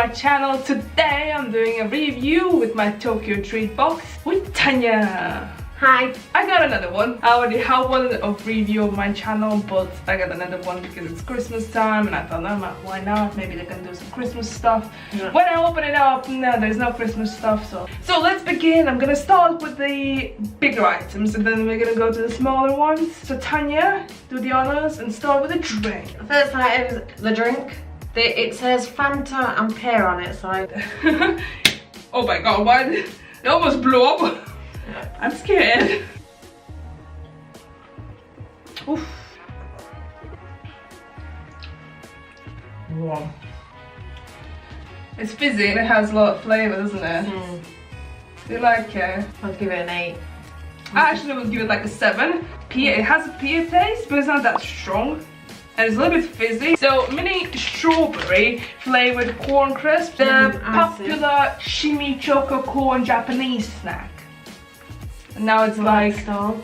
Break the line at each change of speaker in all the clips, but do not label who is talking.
my channel. Today I'm doing a review with my Tokyo treat box with Tanya.
Hi.
I got another one. I already have one of review of my channel, but I got another one because it's Christmas time and I thought, oh, why not? Maybe they can do some Christmas stuff. Yeah. When I open it up, no, there's no Christmas stuff. So let's begin. I'm gonna start with the bigger items and then we're gonna go to the smaller ones. So Tanya, do the honors and start with a drink.
First item is the drink. It says Fanta and pear on it, so
oh my god, why did it almost blew up? I'm scared. Oof.
Wow.
It's fizzy and it has a lot of flavour, doesn't it?
Mm.
Do you like it?
I'll give it an 8.
I actually would give it like a 7. Pear, it has a pear taste, but it's not that strong. And it's a little bit fizzy. So, mini strawberry flavoured corn crisp. The popular shimmy choco corn Japanese snack. And now it's like
style.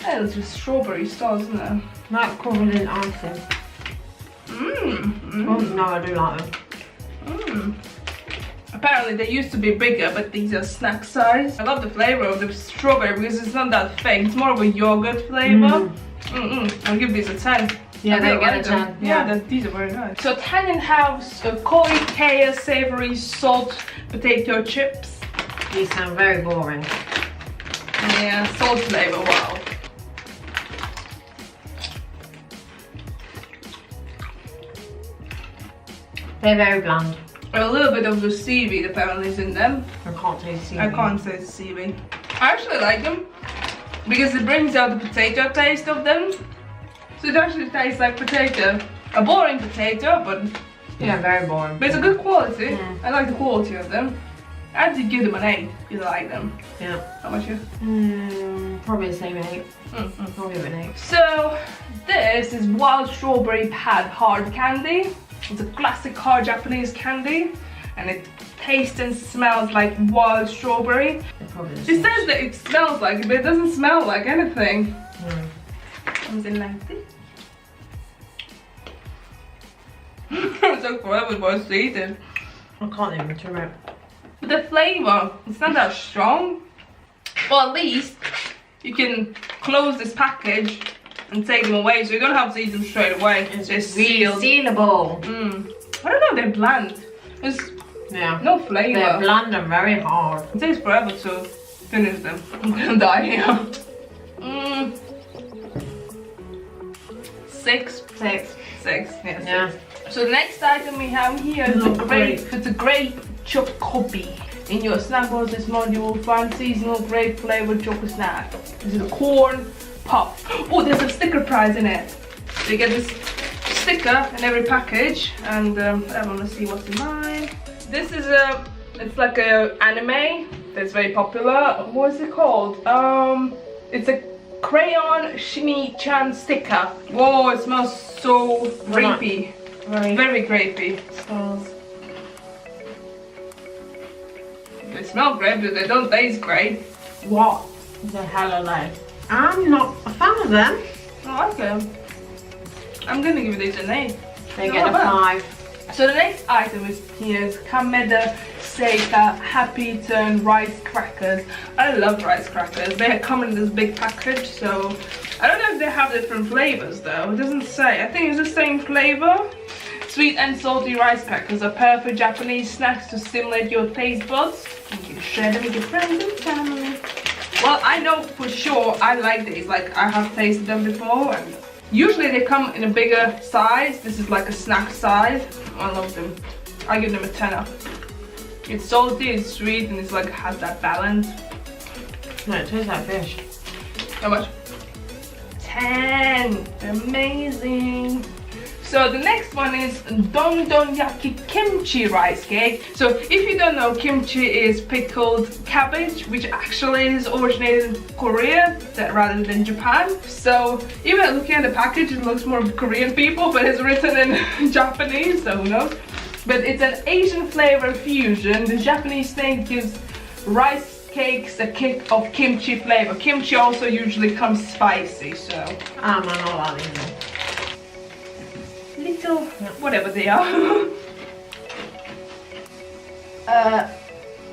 Yeah, it's just strawberry style, isn't it?
Like covered in icing. Oh no, I do like them.
Apparently they used to be bigger, but these are snack size. I love the flavour of the strawberry because it's not that thick. It's more of a yogurt flavour. I'll give these a 10.
Yeah, they get a 10.
Yeah, these are very nice. So Tanya has koi kea savoury salt potato chips.
These sound very boring.
Yeah, salt flavour, wow.
They're very bland.
A little bit of the seaweed apparently is in them.
I can't taste seaweed.
I can't taste seaweed. I actually like them because it brings out the potato taste of them. So it actually tastes like potato. A boring potato, but
yeah, very boring.
But it's a good quality. I like the quality of them. I'd give them an 8 if I like them.
Yeah.
How much you?
Probably the same 8. Probably an 8.
So this is wild strawberry pad hard candy. It's a classic hard Japanese candy, and it tastes and smells like wild strawberry. It says that it smells like it, but it doesn't smell like anything. Comes in like this. It took forever for us to eat it.
I can't even try it.
But the flavour, it's not that strong. Well, at least you can close this package and take them away, so you don't have to eat them straight away. It's just sealed.
Sealable.
I don't know, they're bland. There's no flavour.
They're bland and very hard.
It takes forever to finish them. I'm gonna die here. 6. 6. Yeah. So the next item we have here is a grape. It's a grape chocobi. In your snack box this month you will find seasonal grape flavored chocolate snack. This is a corn puff. Oh, there's a sticker prize in it. So you get this sticker in every package, and I want to see what's in mine. This is it's like a anime that's very popular. What is it called? It's a crayon shimmy-chan sticker. Whoa, it smells so grapey. Very grapey. They smell great, but they don't taste great.
What the hell are they? I'm not a fan of them.
I like them. I'm gonna give these an 8.
They get a 5.
So the next item is here's Kameda Seika Happy Turn rice crackers. I love rice crackers. They come in this big package, so I don't know if they have different flavors though. It doesn't say. I think it's the same flavor. Sweet and salty rice crackers are perfect Japanese snacks to stimulate your taste buds. You can share them with your friends and family. Well, I know for sure I like these. Like, I have tasted them before, and usually they come in a bigger size. This is like a snack size. I love them. I give them a 10. It's salty, it's sweet, and it's like has that balance.
No, it tastes like fish.
How much? 10. Amazing. So the next one is Dondonyaki kimchi rice cake. So if you don't know, kimchi is pickled cabbage, which actually is originated in Korea rather than Japan. So even looking at the package, it looks more Korean people, but it's written in Japanese, so who knows. But it's an Asian flavor fusion. The Japanese name gives rice cakes a kick of kimchi flavor. Kimchi also usually comes spicy, so
I'm not allowed either.
Little, whatever they are.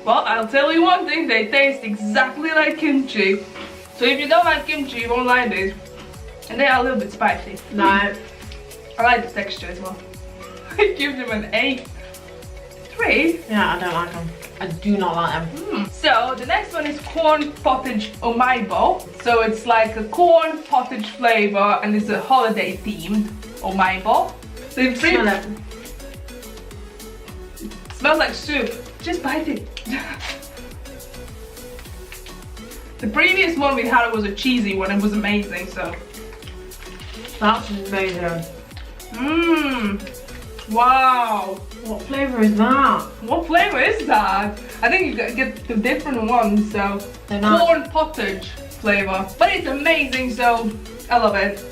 Well, I'll tell you one thing, they taste exactly like kimchi. So if you don't like kimchi, you won't like this. And they are a little bit spicy.
No.
I like the texture as well. I give them an 8. 3?
Yeah, I don't like them. I do not like them.
So the next one is corn pottage omaibo. So it's like a corn pottage flavor and it's a holiday themed omaibo. So it
Smell it.
smells like soup. Just bite it. The previous one we had was a cheesy one. It was amazing. So
That's amazing.
Wow.
What flavour is that?
What flavor is that? I think you get the different ones. So
They're not.
corn pottage flavor, but it's amazing. So I love it.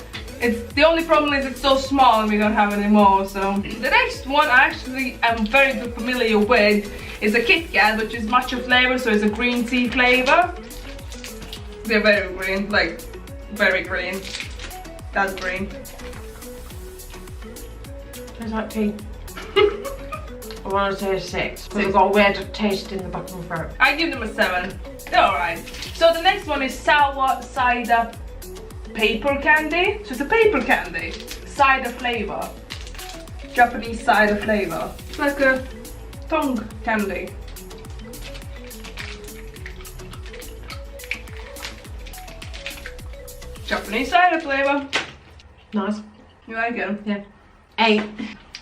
It's the only problem is it's so small and we don't have any more. So the next one I actually am very familiar with is a Kit Kat, which is matcha flavor. So it's a green tea flavor. They're very green, like very green. That's green.
Tastes like tea. I want to say a 6, but they've got a weird taste in the back of my throat.
I give them a 7. They're alright. So the next one is sour cider paper candy. So it's a paper candy. Cider flavor. Japanese cider flavor. It's like a tongue candy. Japanese cider flavor.
Nice.
You like it?
Yeah. 8.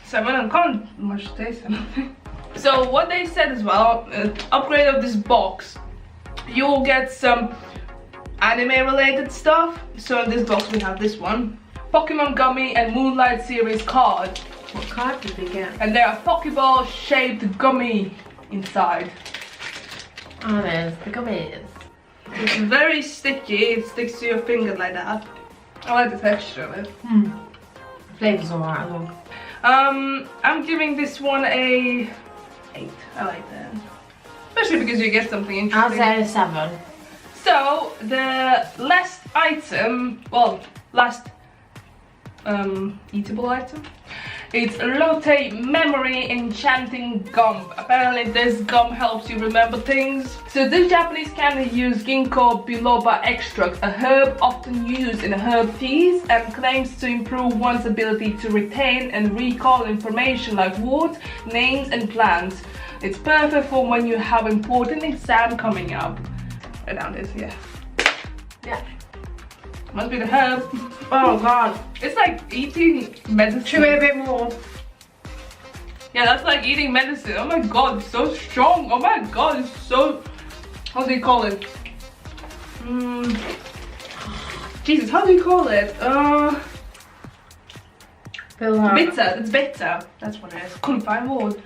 7 and can't much taste anything. So what they said as well, upgrade of this box, you'll get some anime related stuff. So in this box we have this one, Pokemon Gummy and Moonlight series card.
What card did we get?
And there are Pokeball shaped gummy inside.
Oh, there's the gummies.
It's very sticky, it sticks to your finger like that. I like the texture of it.
The flavour's alright as well.
I'm giving this one a 8. I like that. Especially because you get something interesting.
I'll say a 7.
So the last item, well, last eatable item, it's Lotte Memory Enchanting Gum. Apparently this gum helps you remember things. So this Japanese candy uses ginkgo biloba extract, a herb often used in herb teas, and claims to improve one's ability to retain and recall information like words, names and plants. It's perfect for when you have important exam coming up. Right down this, yeah.
Yeah.
Must be the herb.
Oh god.
It's like eating medicine.
Chew it a bit more.
Yeah, that's like eating medicine. Oh my god, it's so strong. Oh my god, it's so... How do you call it? Jesus, how do you call it? Bitter. It's bitter. That's what it is. Couldn't find word.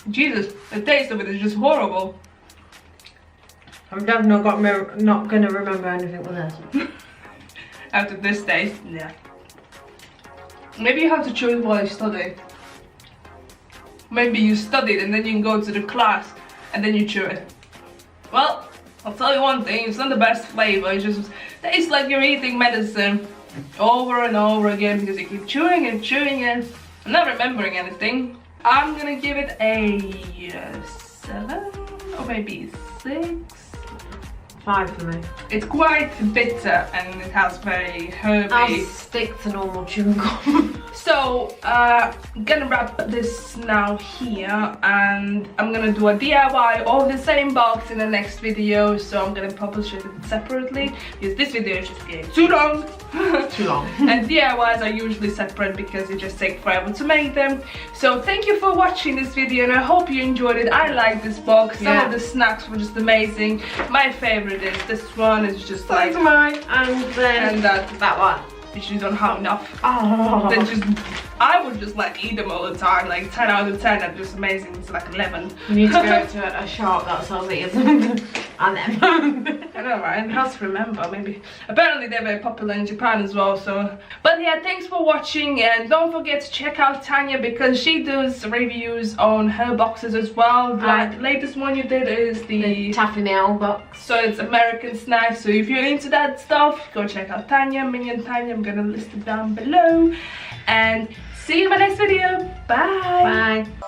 Jesus, the taste of it is just horrible.
I'm definitely not going to remember anything with this.
After this taste, yeah. Maybe you have to choose while you study. Maybe you studied and then you can go to the class and then you chew it. Well, I'll tell you one thing, it's not the best flavor, it just tastes like you're eating medicine over and over again because you keep chewing and chewing and I'm not remembering anything. I'm gonna give it a 7 or maybe 6.
5 for me.
It's quite bitter and it has very herby.
I'll stick to normal chewing gum.
So, I'm gonna wrap this now here and I'm gonna do a DIY of the same box in the next video. So I'm gonna publish it separately because this video is just getting too long.
Too long.
And DIYs are usually separate because it just takes forever to make them. So thank you for watching this video and I hope you enjoyed it. I like this box. Some of the snacks were just amazing. My favorite is this one. It's just like
mine and then
and that one. If you don't have enough, then just I would just like eat them all the time. Like 10 out of 10 are just amazing. It's like 11.
You need to go to a shop that sells these and them.
I know, right? It has to remember. Maybe apparently they're very popular in Japan as well. So, but yeah, thanks for watching and don't forget to check out Tanya because she does reviews on her boxes as well. Like latest one you did is the
taffy nail box.
So it's American snacks. So if you're into that stuff, go check out Tanya, MinionTanya. I'm gonna list it down below. And see you in my next video. Bye.
Bye.